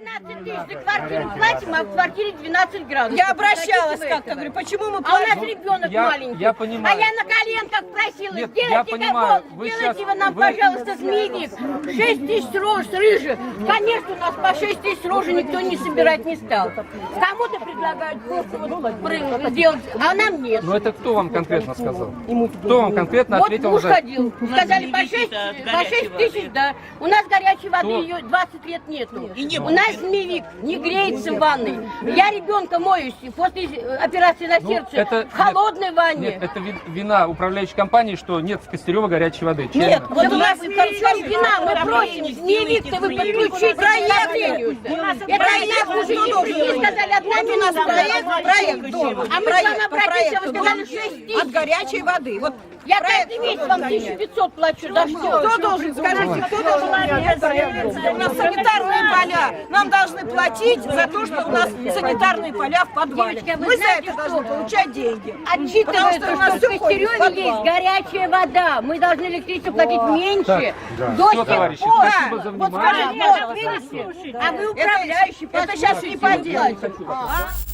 12 тысяч за квартиру платим, а в квартире 12 градусов. Я обращалась как-то, говорю, почему мы А у платим? нас ребенок маленький. Я понимаю. А я на коленках просила, Нет, сделайте я понимаю. кого, Вы сделайте сейчас- вы нам, вы- пожалуйста, змеевик. 6 тысяч рож с рыжи. Конечно, у нас по 6 тысяч рожи никто не собирать не стал. Кому-то предлагают просто вот сделать, а нам нет. Но это кто вам конкретно сказал? Кто вам конкретно Вот ответил муж за... ходил, сказали по 6 тысяч, да. У нас горячей воды Кто? ее 20 лет нету. У нас змеевик не греется в ванной. Я ребенка моюсь после операции на сердце это- в холодной ванне. Нет, это вина управляющей компании, что нет в Костерево горячей воды. Нет, Честно. вот у нас Вина, мы просим, змеевик-то вы подключите к отоплению. Это и так уже не сказали, одна у нас минута. проект дома. А мы к вам обратимся, вы сказали 6 тысяч. От горячей воды. Вот Я каждый месяц вам 1500 плачу. Да что? кто должен, скажите, кто должен? У нас санитарные поля. Нам должны платить за то, что у нас санитарные поля в подвале. Девочки, а вы Мы за знаете, это что? должны получать деньги. Отчитывается, Потому что у нас что в всё ходит в Костереве подвал. есть горячая вода. Мы должны электричество платить меньше. Так, До Всё, сих товарищи, пор. спасибо за Вот внимание. скажите, вот видите, а вы управляющий, Это сейчас не посмотрите, поделать. вы платите.